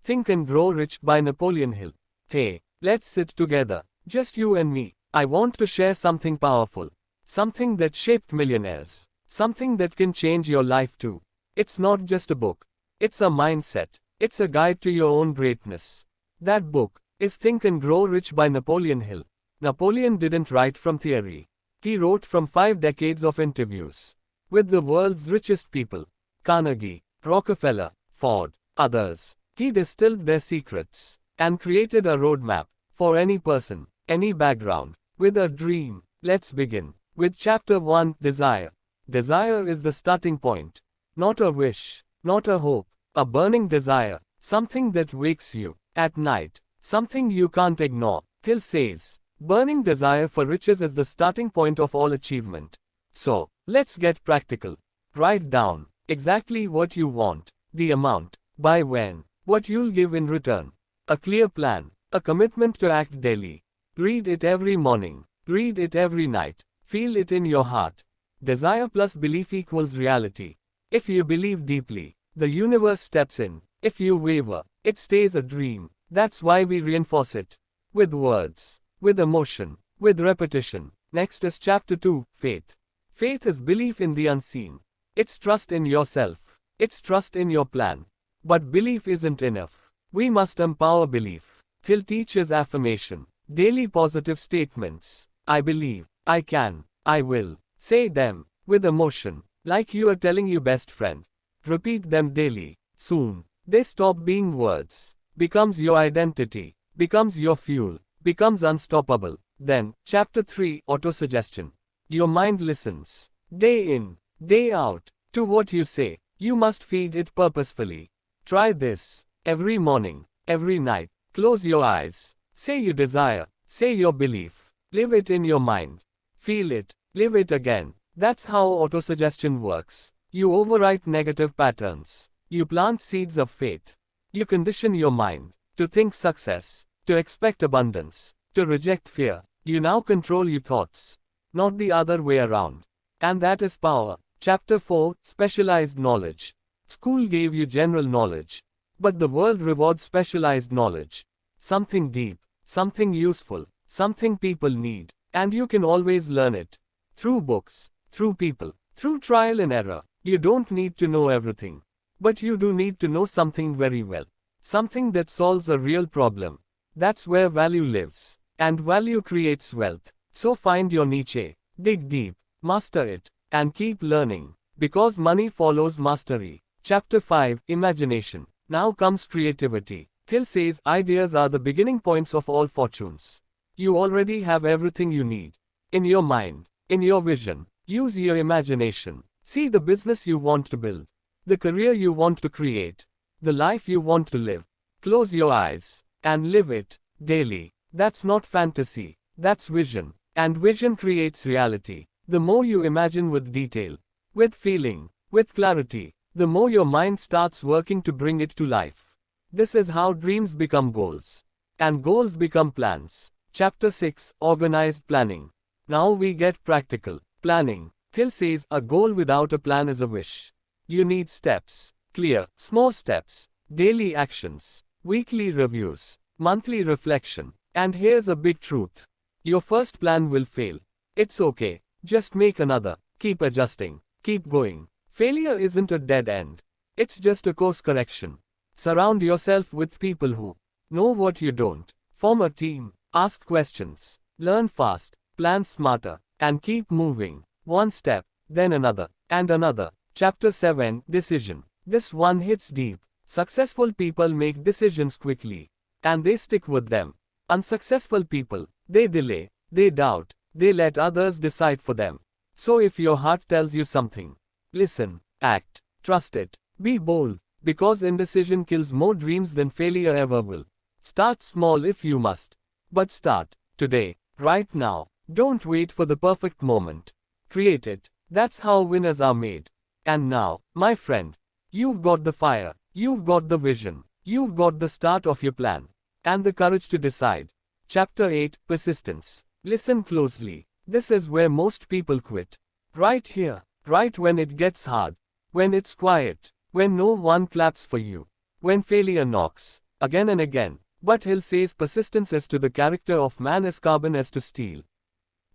Think and Grow Rich by Napoleon Hill. Hey, let's sit together, just you and me. I want to share something powerful. Something that shaped millionaires. Something that can change your life too. It's not just a book. It's a mindset. It's a guide to your own greatness. That book is Think and Grow Rich by Napoleon Hill. Napoleon didn't write from theory. He wrote from 5 decades of interviews with the world's richest people. Carnegie, Rockefeller, Ford, others. He distilled their secrets and created a roadmap for any person, any background, with a dream. Let's begin with Chapter 1, Desire. Desire is the starting point. Not a wish, not a hope, a burning desire, something that wakes you at night, something you can't ignore. Hill says, burning desire for riches is the starting point of all achievement. So, let's get practical. Write down exactly what you want, the amount, by when, what you'll give in return. A clear plan, a commitment to act daily. Read it every morning, read it every night, feel it in your heart. Desire plus belief equals reality. If you believe deeply, the universe steps in. If you waver, it stays a dream. That's why we reinforce it. With words, with emotion, with repetition. Next is Chapter 2, Faith. Faith is belief in the unseen. It's trust in yourself. It's trust in your plan. But belief isn't enough. We must empower belief. Hill teaches affirmation. Daily positive statements. I believe. I can. I will. Say them with emotion, like you are telling your best friend. Repeat them daily. Soon, they stop being words. Becomes your identity. Becomes your fuel. Becomes unstoppable. Then, Chapter 3, Autosuggestion. Your mind listens, day in, day out, to what you say. You must feed it purposefully. Try this every morning, every night. Close your eyes. Say your desire. Say your belief. Live it in your mind. Feel it. Live it again. That's how autosuggestion works. You overwrite negative patterns. You plant seeds of faith. You condition your mind to think success, to expect abundance, to reject fear. You now control your thoughts, not the other way around. And that is power. Chapter 4, Specialized Knowledge. School gave you general knowledge, but the world rewards specialized knowledge. Something deep, something useful, something people need, and you can always learn it. Through books, through people, through trial and error. You don't need to know everything, but you do need to know something very well. Something that solves a real problem. That's where value lives, and value creates wealth. So find your niche, dig deep, master it, and keep learning, because money follows mastery. Chapter 5, Imagination. Now comes creativity. Hill says ideas are the beginning points of all fortunes. You already have everything you need. In your mind, in your vision. Use your imagination. See the business you want to build, the career you want to create, the life you want to live. Close your eyes and live it daily. That's not fantasy, that's vision. And vision creates reality. The more you imagine with detail, with feeling, with clarity, the more your mind starts working to bring it to life. This is how dreams become goals, and goals become plans. Chapter 6, Organized Planning. Now we get practical. Planning. Hill says a goal without a plan is a wish. You need steps, clear, small steps, daily actions, weekly reviews, monthly reflection. And here's a big truth. Your first plan will fail. It's okay. Just make another. Keep adjusting. Keep going. Failure isn't a dead end. It's just a course correction. Surround yourself with people who know what you don't. Form a team. Ask questions. Learn fast. Plan smarter. And keep moving. One step, then another, and another. Chapter 7, Decision. This one hits deep. Successful people make decisions quickly, and they stick with them. Unsuccessful people, they delay, they doubt, they let others decide for them. So if your heart tells you something, listen, act, trust it, be bold, because indecision kills more dreams than failure ever will. Start small if you must, but start today, right now. Don't wait for the perfect moment. Create it. That's how winners are made. And now, my friend, you've got the fire, you've got the vision, you've got the start of your plan, and the courage to decide. Chapter 8, Persistence. Listen closely. This is where most people quit. Right here, right when it gets hard, when it's quiet, when no one claps for you, when failure knocks again and again. But Hill says persistence is to the character of man as carbon is to steel.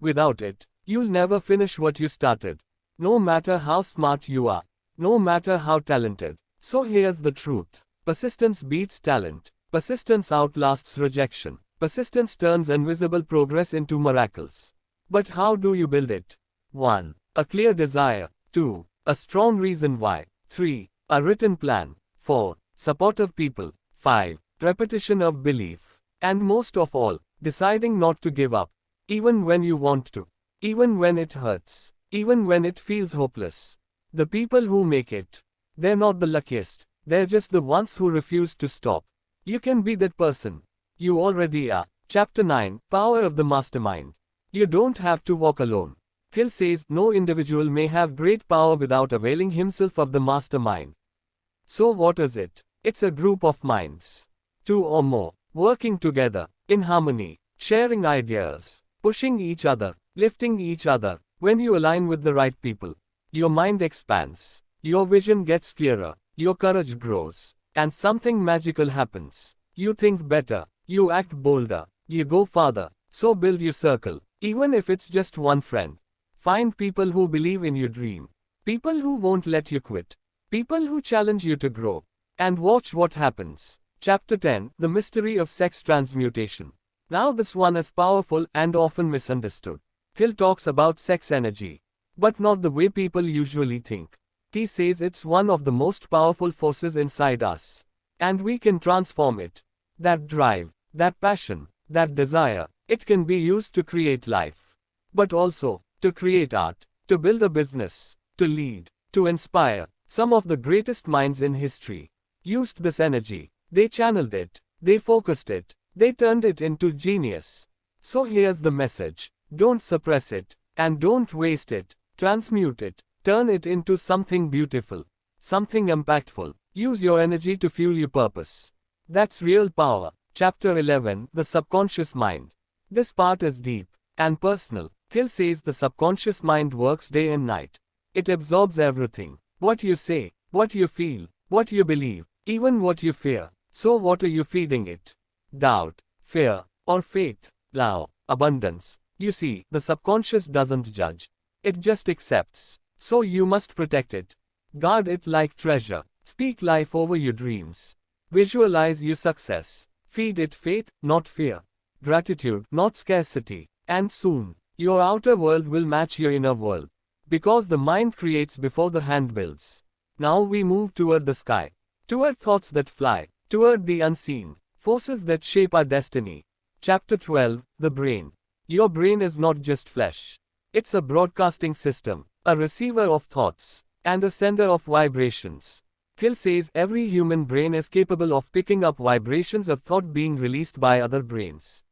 Without it, you'll never finish what you started. No matter how smart you are. No matter how talented. So here's the truth. Persistence beats talent. Persistence outlasts rejection. Persistence turns invisible progress into miracles. But how do you build it? 1. A clear desire. 2. A strong reason why. 3. A written plan. 4. Supportive people. 5. Repetition of belief. And most of all, deciding not to give up. Even when you want to. Even when it hurts. Even when it feels hopeless. The people who make it. They're not the luckiest. They're just the ones who refuse to stop. You can be that person. You already are. Chapter 9. Power of the Mastermind. You don't have to walk alone. Hill says no individual may have great power without availing himself of the mastermind. So what is it? It's a group of minds. 2 or more, working together, in harmony, sharing ideas, pushing each other, lifting each other. When you align with the right people, your mind expands, your vision gets clearer, your courage grows, and something magical happens. You think better, you act bolder, you go farther. So build your circle, even if it's just one friend. Find people who believe in your dream, people who won't let you quit, people who challenge you to grow, and watch what happens. Chapter 10. The Mystery of Sex Transmutation. Now this one is powerful and often misunderstood. Hill talks about sex energy, but not the way people usually think. He says it's one of the most powerful forces inside us, and we can transform it. That drive, that passion, that desire, it can be used to create life, but also to create art, to build a business, to lead, to inspire. Some of the greatest minds in history used this energy. They channeled it, they focused it, they turned it into genius. So here's the message. Don't suppress it, and don't waste it. Transmute it, turn it into something beautiful, something impactful. Use your energy to fuel your purpose. That's real power. Chapter 11. The Subconscious Mind. This part is deep and personal. Hill says the subconscious mind works day and night. It absorbs everything. What you say, what you feel, what you believe, even what you fear. So what are you feeding it? Doubt, fear, or faith? Love, abundance. You see, the subconscious doesn't judge. It just accepts. So you must protect it. Guard it like treasure. Speak life over your dreams. Visualize your success. Feed it faith, not fear. Gratitude, not scarcity. And soon, your outer world will match your inner world. Because the mind creates before the hand builds. Now we move toward the sky. Toward thoughts that fly. Toward the unseen. Forces that shape our destiny. Chapter 12. The Brain. Your brain is not just flesh. It's a broadcasting system, a receiver of thoughts, and a sender of vibrations. Hill says every human brain is capable of picking up vibrations of thought being released by other brains.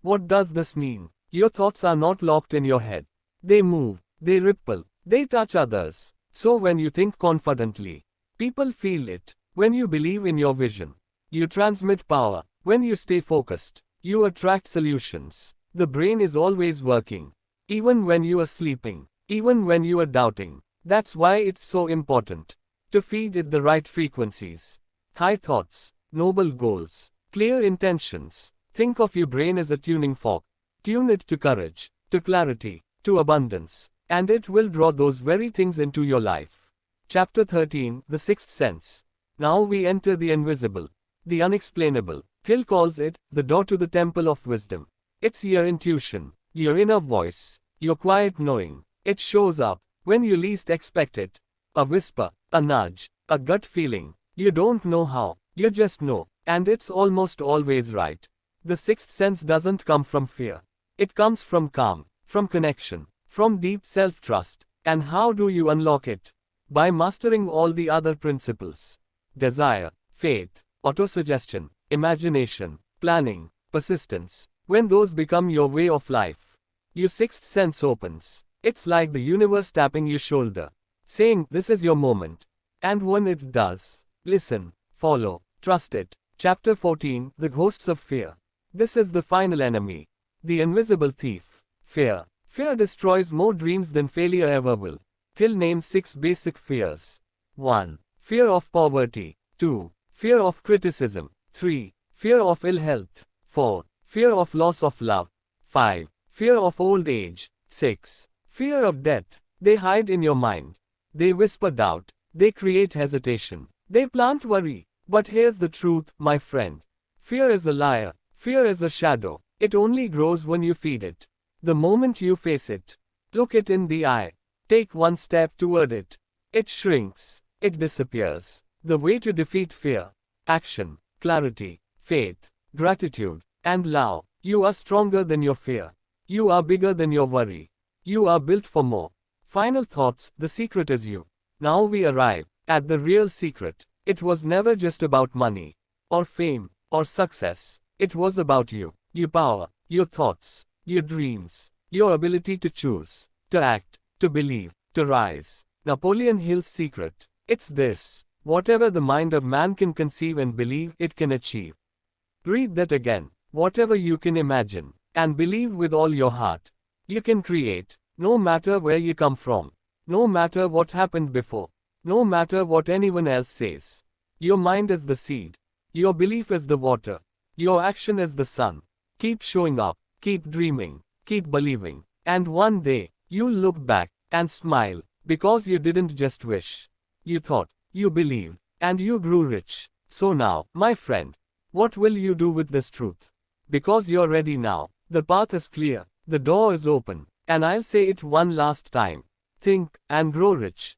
What does this mean? Your thoughts are not locked in your head. They move, they ripple, they touch others. So when you think confidently, people feel it. When you believe in your vision, you transmit power. When you stay focused, you attract solutions. The brain is always working. Even when you are sleeping, even when you are doubting. That's why it's so important to feed it the right frequencies. High thoughts, noble goals, clear intentions. Think of your brain as a tuning fork. Tune it to courage, to clarity, to abundance, and it will draw those very things into your life. Chapter 13. The Sixth Sense. Now we enter the invisible, the unexplainable. Hill calls it the door to the temple of wisdom. It's your intuition, your inner voice, your quiet knowing. It shows up when you least expect it. A whisper, a nudge, a gut feeling. You don't know how, you just know, and it's almost always right. The sixth sense doesn't come from fear. It comes from calm, from connection, from deep self-trust. And how do you unlock it? By mastering all the other principles. Desire, faith, autosuggestion, imagination, planning, persistence. When those become your way of life, your sixth sense opens. It's like the universe tapping your shoulder, saying, this is your moment. And when it does, listen, follow, trust it. Chapter 14. The Ghosts of Fear. This is the final enemy. The invisible thief. Fear. Fear destroys more dreams than failure ever will. Hill names 6 basic fears. 1. Fear of poverty. 2. Fear of criticism. 3. Fear of ill health. 4. Fear of loss of love. 5. Fear of old age. 6. Fear of death. They hide in your mind. They whisper doubt. They create hesitation. They plant worry. But here's the truth, my friend. Fear is a liar. Fear is a shadow. It only grows when you feed it. The moment you face it, look it in the eye, take one step toward it, it shrinks, it disappears. The way to defeat fear: action, clarity, faith, gratitude, and love. You are stronger than your fear. You are bigger than your worry. You are built for more. Final thoughts: the secret is you. Now we arrive at the real secret. It was never just about money, or fame, or success. It was about you, your power, your thoughts, your dreams, your ability to choose, to act, to believe, to rise. Napoleon Hill's secret: it's this: whatever the mind of man can conceive and believe, it can achieve. Read that again. Whatever you can imagine and believe with all your heart, you can create, no matter where you come from, no matter what happened before, no matter what anyone else says. Your mind is the seed. Your belief is the water. Your action is the sun. Keep showing up, keep dreaming, keep believing, and one day, you'll look back and smile, because you didn't just wish. You thought, you believed, and you grew rich. So now, my friend, what will you do with this truth? Because you're ready now. The path is clear, the door is open, and I'll say it one last time. Think and grow rich.